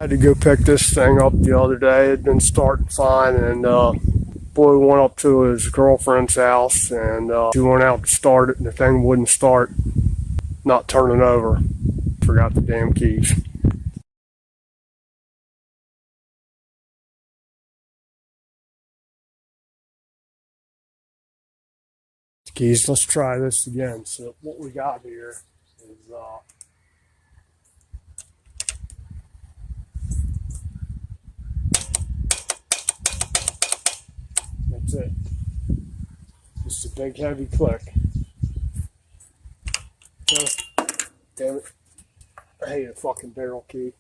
I had to go pick this thing up the other day. It had been starting fine, and boy went up to his girlfriend's house, and she went out to start it, and the thing wouldn't start, not turning over. Forgot the damn keys. Keys. Let's try this again. So what we got here is that's it. Just a big heavy click. Oh, damn it. I hate a fucking barrel key.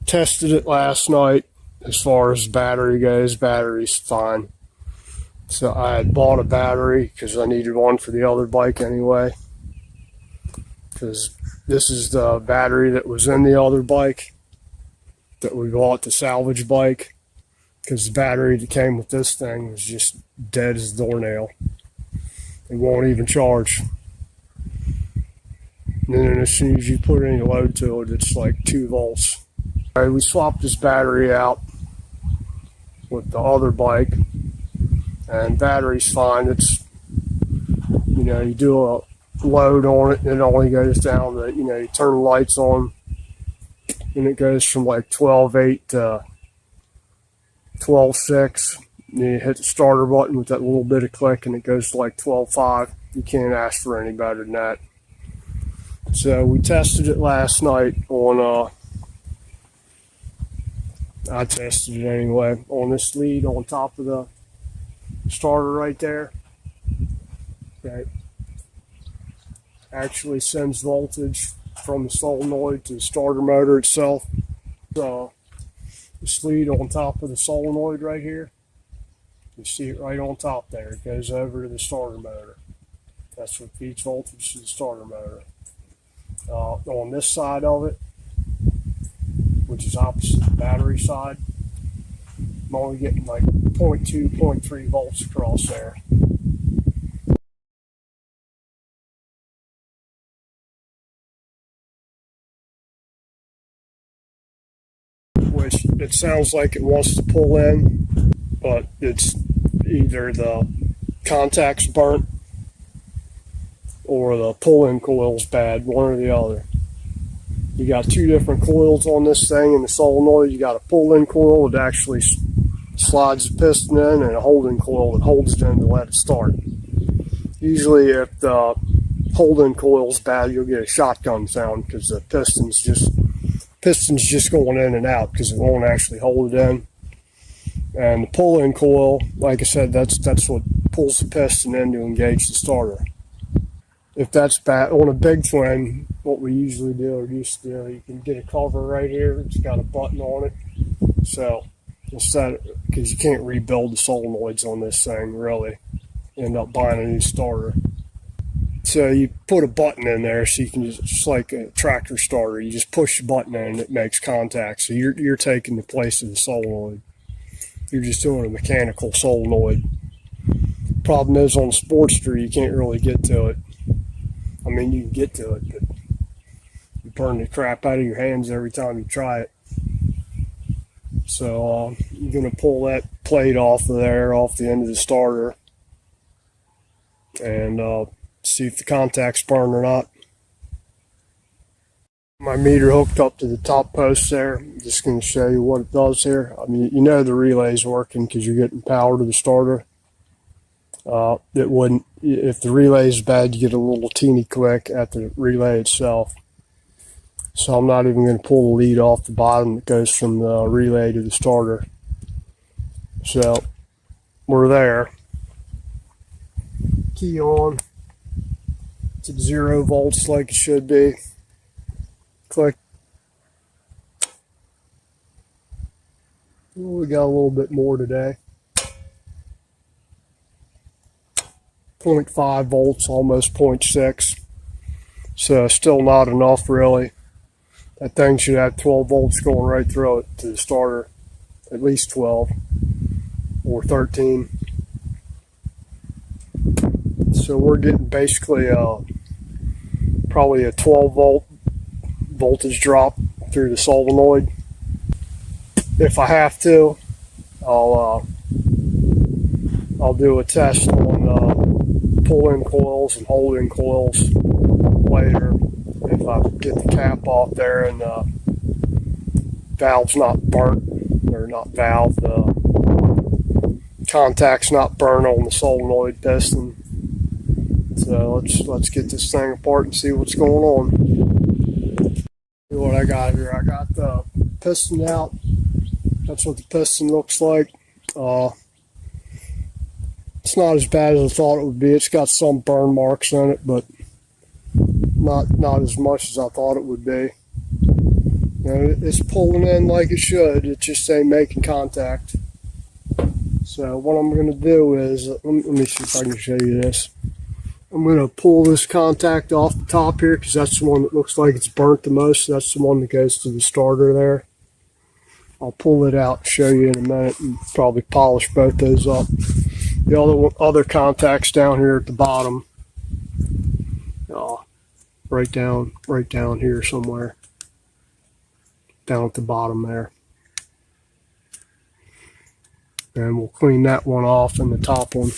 Tested it last night. As far as battery goes, battery's fine. So I had bought a battery because I needed one for the other bike anyway. Because this is the battery that was in the other bike that we bought, the salvage bike. Because the battery that came with this thing was just dead as a doornail. It won't even charge. And then as soon as you put any load to it, it's like 2 volts. All right, we swapped this battery out with the other bike. And battery's fine. It's, you do a load on it and it only goes down to, you turn the lights on and it goes from like 12.8 to 12.6. And you hit the starter button with that little bit of click and it goes to like 12.5. You can't ask for any better than that. So we tested it last night on, I tested it anyway, on this lead on top of the starter right there. Okay. Actually sends voltage from the solenoid to the starter motor itself. So this lead on top of the solenoid right here, you see it right on top there. It goes over to the starter motor. That's what feeds voltage to the starter motor. On this side of it, which is opposite the battery side, I'm only getting like 0.2, 0.3 volts across there. Which it sounds like it wants to pull in, but it's either the contact's burnt or the pull-in coil's bad, one or the other. You got 2 different coils on this thing in the solenoid. You got a pull-in coil that actually slides the piston in and a holding coil that holds it in to let it start. Usually if the holding coil is bad, you'll get a shotgun sound because the piston's just going in and out because it won't actually hold it in. And the pull-in coil, like I said, that's what pulls the piston in to engage the starter. If that's bad, on a big twin, what we usually do or used to do, you can get a cover right here. It's got a button on it. So instead, because you can't rebuild the solenoids on this thing, really, you end up buying a new starter. So you put a button in there, so you can just like a tractor starter. You just push the button in, and it makes contact. So you're taking the place of the solenoid. You're just doing a mechanical solenoid. Problem is, on the Sportster, you can't really get to it. I mean, you can get to it, but you burn the crap out of your hands every time you try it. So you're going to pull that plate off of there, off the end of the starter, and see if the contact's burned or not. My meter hooked up to the top post there. I'm just going to show you what it does here. I mean, the relay's working because you're getting power to the starter. It wouldn't, if the relay is bad, you get a little teeny click at the relay itself. So I'm not even going to pull the lead off the bottom that goes from the relay to the starter. So we're there. Key on. It's at 0 volts like it should be. Click. We got a little bit more today. 0.5 volts, almost 0.6. So still not enough really. That thing should have 12 volts going right through it to the starter. At least 12 or 13. So we're getting basically probably a 12 volt voltage drop through the solenoid. If I have to, I'll do a test on pull-in coils and hold-in coils later. If I get the cap off there and the valve's not burnt, or not valve, the contact's not burnt on the solenoid piston. So let's get this thing apart and see what's going on. See what I got here. I got the piston out. That's what the piston looks like. It's not as bad as I thought it would be. It's got some burn marks on it, but not as much as I thought it would be. It's pulling in like it should. It just ain't making contact. So what I'm going to do is, let me see if I can show you this. I'm going to pull this contact off the top here because that's the one that looks like it's burnt the most. That's the one that goes to the starter there. I'll pull it out and show you in a minute and probably polish both those up. The other contacts down here at the bottom, right down here somewhere, down at the bottom there. And we'll clean that one off and the top one.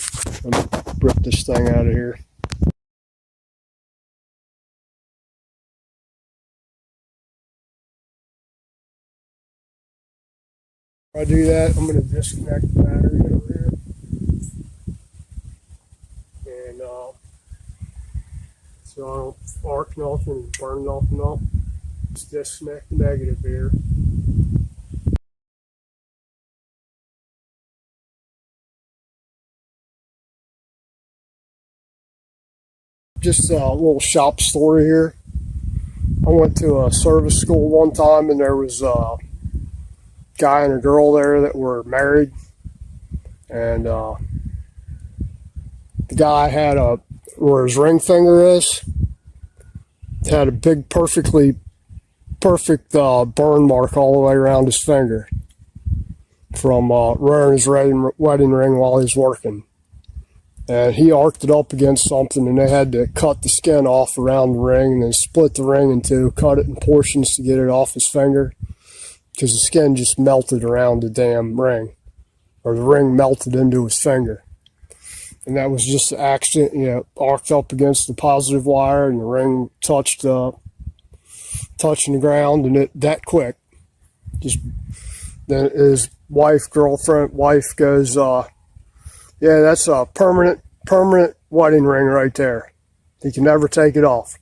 I'm going to rip this thing out of here. If I do that, I'm going to disconnect the battery over here. And so I don't arc nothing and burn nothing up. Just disconnect the negative here. Just a little shop story here. I went to a service school one time, and there was a guy and a girl there that were married, and the guy had where his ring finger is, had a big perfect burn mark all the way around his finger from wearing his wedding ring while he was working. And he arced it up against something, and they had to cut the skin off around the ring and then split the ring in two, cut it in portions to get it off his finger, because the skin just melted around the damn ring, or the ring melted into his finger. And that was just an accident, arced up against the positive wire, and the ring touching the ground, and it that quick. Then his wife goes, yeah, that's a permanent wedding ring right there. He can never take it off.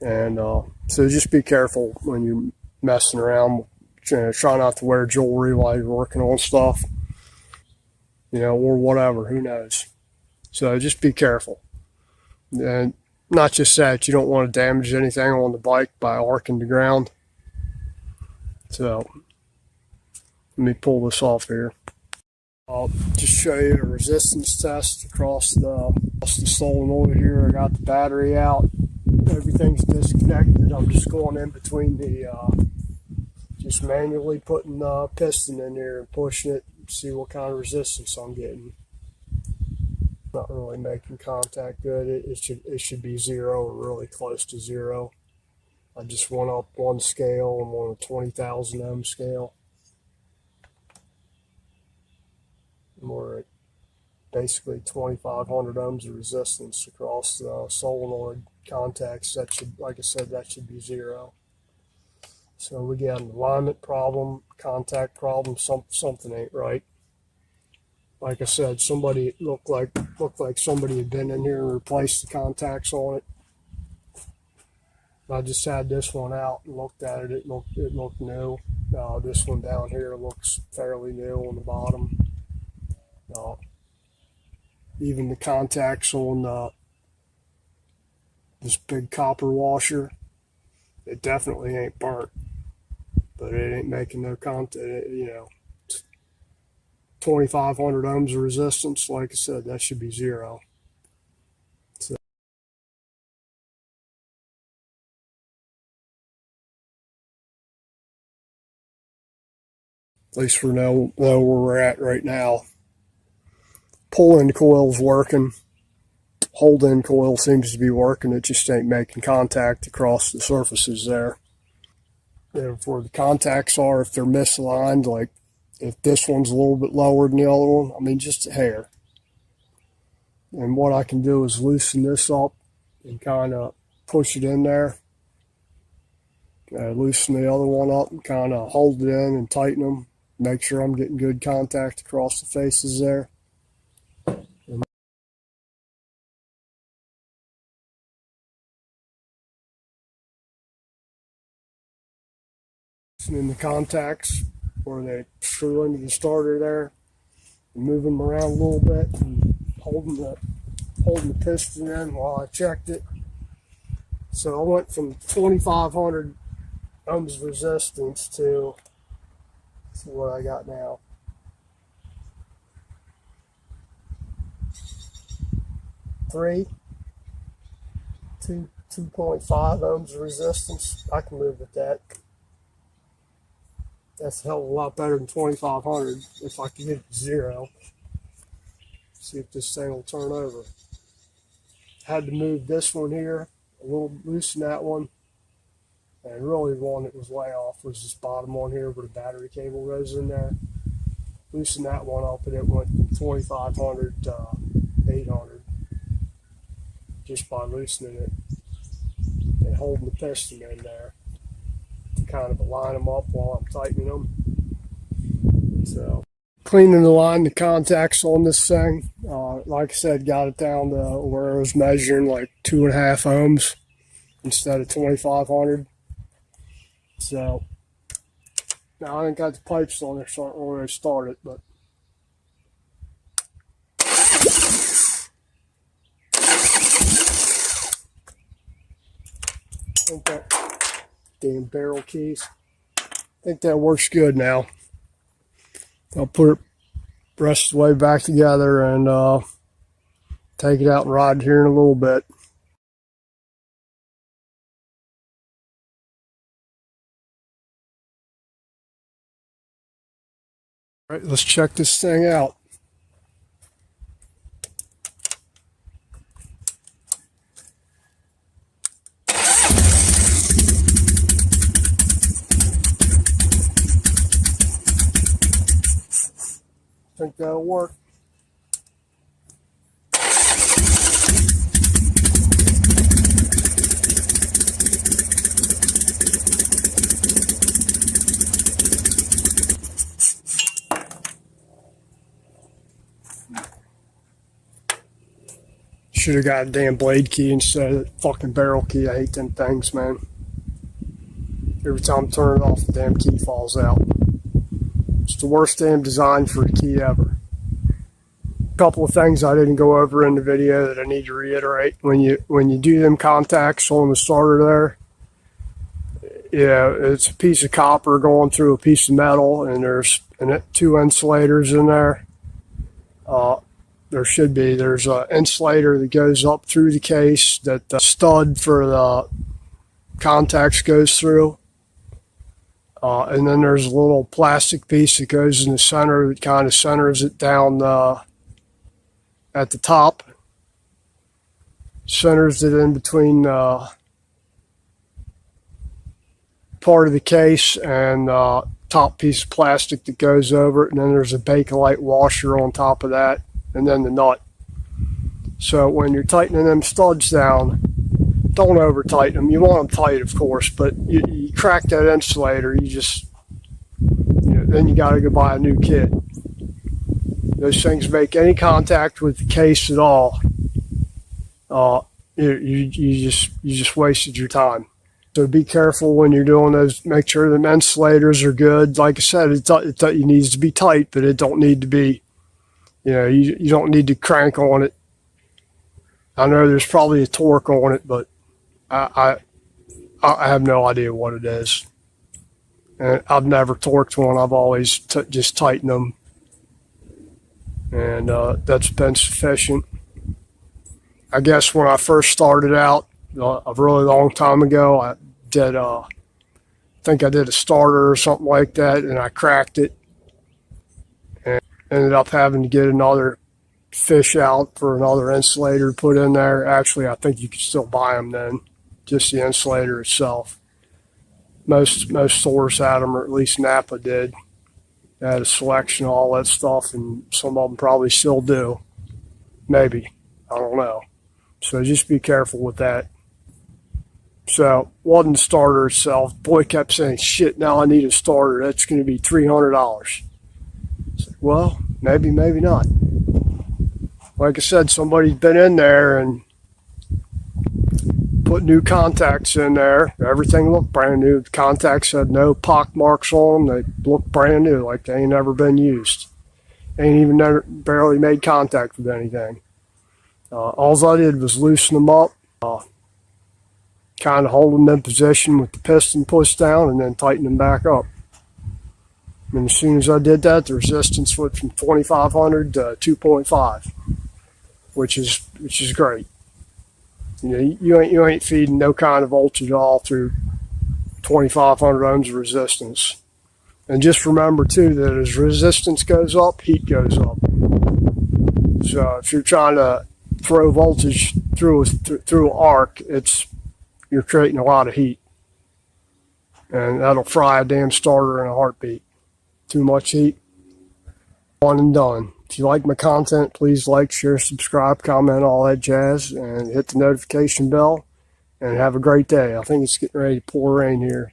And so just be careful when you're messing around. Try not to wear jewelry while you're working on stuff, or whatever. Who knows? So just be careful. And not just that, you don't want to damage anything on the bike by arcing the ground. So let me pull this off here. I'll just show you the resistance test across the solenoid here. I got the battery out. Everything's disconnected. I'm just going in between just manually putting the piston in there and pushing it and see what kind of resistance I'm getting. Not really making contact good. It should be zero or really close to zero. I just went up one scale. I'm on a 20,000 ohm scale. We're at basically 2,500 ohms of resistance across the solenoid contacts. That should, like I said, that should be zero. So we got an alignment problem, contact problem. Something ain't right. Like I said, somebody looked like somebody had been in here and replaced the contacts on it. I just had this one out and looked at it. It looked new. This one down here looks fairly new on the bottom. Even the contacts on this big copper washer, it definitely ain't burnt, but it ain't making no contact. 2,500 ohms of resistance. Like I said, that should be zero. So, at least we know where we're at right now. Pull-in coil's working. Hold-in coil seems to be working. It just ain't making contact across the surfaces there. and where the contacts are, if they're misaligned, like if this one's a little bit lower than the other one, I mean just a hair. And what I can do is loosen this up and kind of push it in there. Loosen the other one up and kind of hold it in and tighten them. Make sure I'm getting good contact across the faces there. And in the contacts where they screw into the starter there, and move them around a little bit and holding the piston in while I checked it. So I went from 2,500 ohms resistance to what I got now. 2.5 ohms of resistance. I can live with that. That's a hell of a lot better than 2,500 if I can get it to 0. See if this thing will turn over. Had to move this one here, a little, loosen that one. And really the one that was way off was this bottom one here where the battery cable goes in there. Loosen that one up and it went from 2,500 to 800 just by loosening it and holding the piston in there to kind of align them up while I'm tightening them. So cleaning the contacts on this thing, like I said, got it down to where I was measuring like 2.5 ohms instead of 2,500. So now I ain't got the pipes on there, so I don't know where to start it, but I think that damn barrel keys. I think that works good now. I'll put it rest of the way back together and take it out and ride here in a little bit. All right, let's check this thing out. I think that'll work. Should have got a damn blade key instead of the fucking barrel key. I hate them things, man. Every time I turn it off, the damn key falls out. It's the worst damn design for a key ever. A couple of things I didn't go over in the video that I need to reiterate. When you do them contacts on the starter there, yeah, it's a piece of copper going through a piece of metal, and there's 2 insulators in there. There's an insulator that goes up through the case that the stud for the contacts goes through. And then there's a little plastic piece that goes in the center that kind of centers it down at the top. Centers it in between part of the case and top piece of plastic that goes over it. And then there's a Bakelite washer on top of that. And then the nut. So when you're tightening them studs down, don't over tighten them. You want them tight, of course, but you crack that insulator, then you got to go buy a new kit. Those things make any contact with the case at all, you just wasted your time. So be careful when you're doing those. Make sure the insulators are good. Like I said, it needs to be tight, but it don't need to be. You don't need to crank on it. I know there's probably a torque on it, but I have no idea what it is. And I've never torqued one. I've always just tightened them. And that's been sufficient. I guess when I first started out, a really long time ago, I think I did a starter or something like that, and I cracked it. Ended up having to get another fish out for another insulator put in there. Actually, I think you could still buy them then, just the insulator itself. Most stores had them, or at least Napa did. They had a selection of all that stuff, and some of them probably still do. Maybe. I don't know. So just be careful with that. So, wasn't the starter itself. Boy kept saying, shit, now I need a starter. That's going to be $300. Well, maybe, maybe not. Like I said, somebody's been in there and put new contacts in there. Everything looked brand new. The contacts had no pock marks on them. They looked brand new, like they ain't never been used. Ain't even barely made contact with anything. All I did was loosen them up, kind of hold them in position with the piston pushed down, and then tighten them back up. And as soon as I did that, the resistance went from 2,500 to 2.5, which is great. You know, you ain't feeding no kind of voltage at all through 2,500 ohms of resistance. And just remember too that as resistance goes up, heat goes up. So if you're trying to throw voltage through an arc, you're creating a lot of heat, and that'll fry a damn starter in a heartbeat. Too much heat, one and done. If you like my content, please like, share, subscribe, comment, all that jazz, and hit the notification bell, and have a great day. I think it's getting ready to pour rain here.